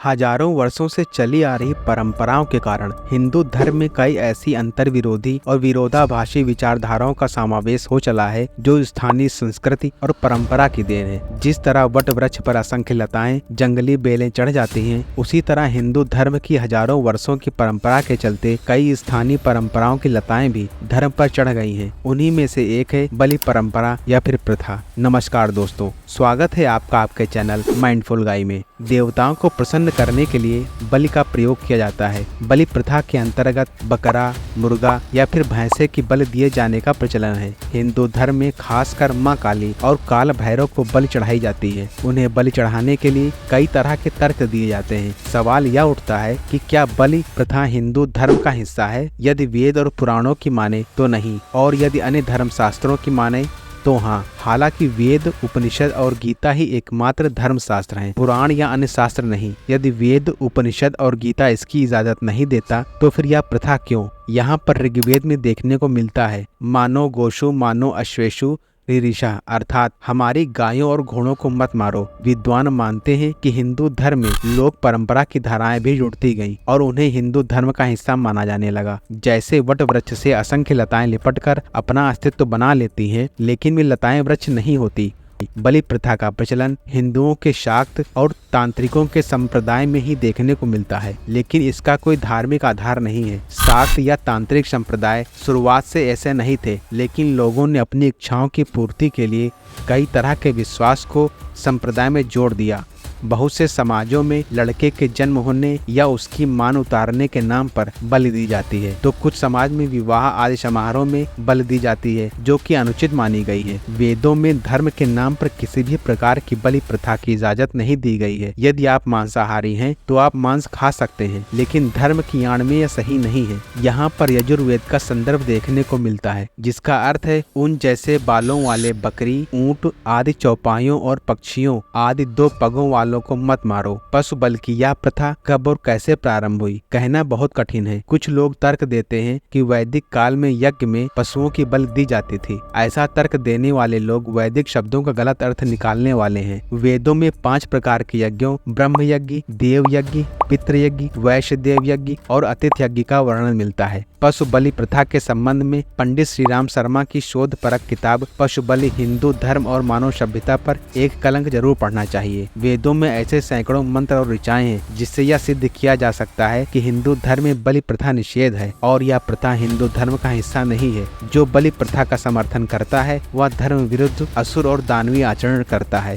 हजारों वर्षों से चली आ रही परंपराओं के कारण हिंदू धर्म में कई ऐसी अंतर विरोधी और विरोधाभासी विचारधाराओं का समावेश हो चला है जो स्थानीय संस्कृति और परंपरा की देन है। जिस तरह वट वृक्ष पर असंख्य लताएं, जंगली बेलें चढ़ जाती हैं, उसी तरह हिंदू धर्म की हजारों वर्षों की परंपरा के चलते कई स्थानीय परंपराओं की लताएं भी धर्म पर चढ़ गई हैं। उन्हीं में से एक है बलि परंपरा या फिर प्रथा। नमस्कार दोस्तों, स्वागत है आपका आपके चैनल माइंडफुल गाय में। देवताओं को प्रसन्न करने के लिए बलि का प्रयोग किया जाता है। बलि प्रथा के अंतर्गत बकरा, मुर्गा या फिर भैंसे की बलि दिए जाने का प्रचलन है। हिंदू धर्म में खासकर मां काली और काल भैरव को बलि चढ़ाई जाती है। उन्हें बलि चढ़ाने के लिए कई तरह के तर्क दिए जाते हैं। सवाल यह उठता है कि क्या बलि प्रथा हिंदू धर्म का हिस्सा है? यदि वेद और पुराणों की माने तो नहीं, और यदि अन्य धर्म शास्त्रों की माने तो हाँ। हालांकि वेद, उपनिषद और गीता ही एकमात्र धर्म शास्त्र हैं, पुराण या अन्य शास्त्र नहीं। यदि वेद, उपनिषद और गीता इसकी इजाजत नहीं देता तो फिर यह प्रथा क्यों? यहाँ पर ऋग्वेद में देखने को मिलता है, मानो गोशु मानो अश्वेशु रिरिषा, अर्थात हमारी गायों और घोड़ों को मत मारो। विद्वान मानते हैं कि हिंदू धर्म में लोक परंपरा की धाराएं भी जुड़ती गईं और उन्हें हिंदू धर्म का हिस्सा माना जाने लगा। जैसे वट वृक्ष से असंख्य लताएं लिपटकर अपना अस्तित्व बना लेती हैं, लेकिन वे लताएं वृक्ष नहीं होती। बलि प्रथा का प्रचलन हिंदुओं के शाक्त और तांत्रिकों के संप्रदाय में ही देखने को मिलता है, लेकिन इसका कोई धार्मिक आधार नहीं है। शाक्त या तांत्रिक संप्रदाय शुरुआत से ऐसे नहीं थे, लेकिन लोगों ने अपनी इच्छाओं की पूर्ति के लिए कई तरह के विश्वास को संप्रदाय में जोड़ दिया। बहुत से समाजों में लड़के के जन्म होने या उसकी मान उतारने के नाम पर बलि दी जाती है, तो कुछ समाज में विवाह आदि समारोह में बलि दी जाती है, जो कि अनुचित मानी गई है। वेदों में धर्म के नाम पर किसी भी प्रकार की बलि प्रथा की इजाजत नहीं दी गई है। यदि आप मांसाहारी हैं तो आप मांस खा सकते हैं, लेकिन धर्म की आड़ में यह सही नहीं है। यहाँ पर यजुर्वेद का संदर्भ देखने को मिलता है, जिसका अर्थ है उन जैसे बालों वाले बकरी, ऊंट आदि चौपाइयों और पक्षियों आदि दो पगों वालों को मत मारो। पशु बलि की यह प्रथा कब और कैसे प्रारंभ हुई, कहना बहुत कठिन है। कुछ लोग तर्क देते हैं कि वैदिक काल में यज्ञ में पशुओं की बलि दी जाती थी। ऐसा तर्क देने वाले लोग वैदिक शब्दों का गलत अर्थ निकालने वाले हैं। वेदों में 5 प्रकार के यज्ञों, ब्रह्म यज्ञ, देव यज्ञ, पितृ यज्ञ, वैश्य देव यज्ञ और अतिथि यज्ञ का वर्णन मिलता है। पशु बलि प्रथा के संबंध में पंडित श्री राम शर्मा की शोध परक किताब पशु बलि हिंदू धर्म और मानव सभ्यता पर एक कलंक जरूर पढ़ना चाहिए। वेदों में ऐसे सैकड़ों मंत्र और ऋचाएं हैं जिससे यह सिद्ध किया जा सकता है कि हिंदू धर्म में बलि प्रथा निषेध है और यह प्रथा हिंदू धर्म का हिस्सा नहीं है। जो बलि प्रथा का समर्थन करता है वह धर्म विरुद्ध असुर और दानवीय आचरण करता है।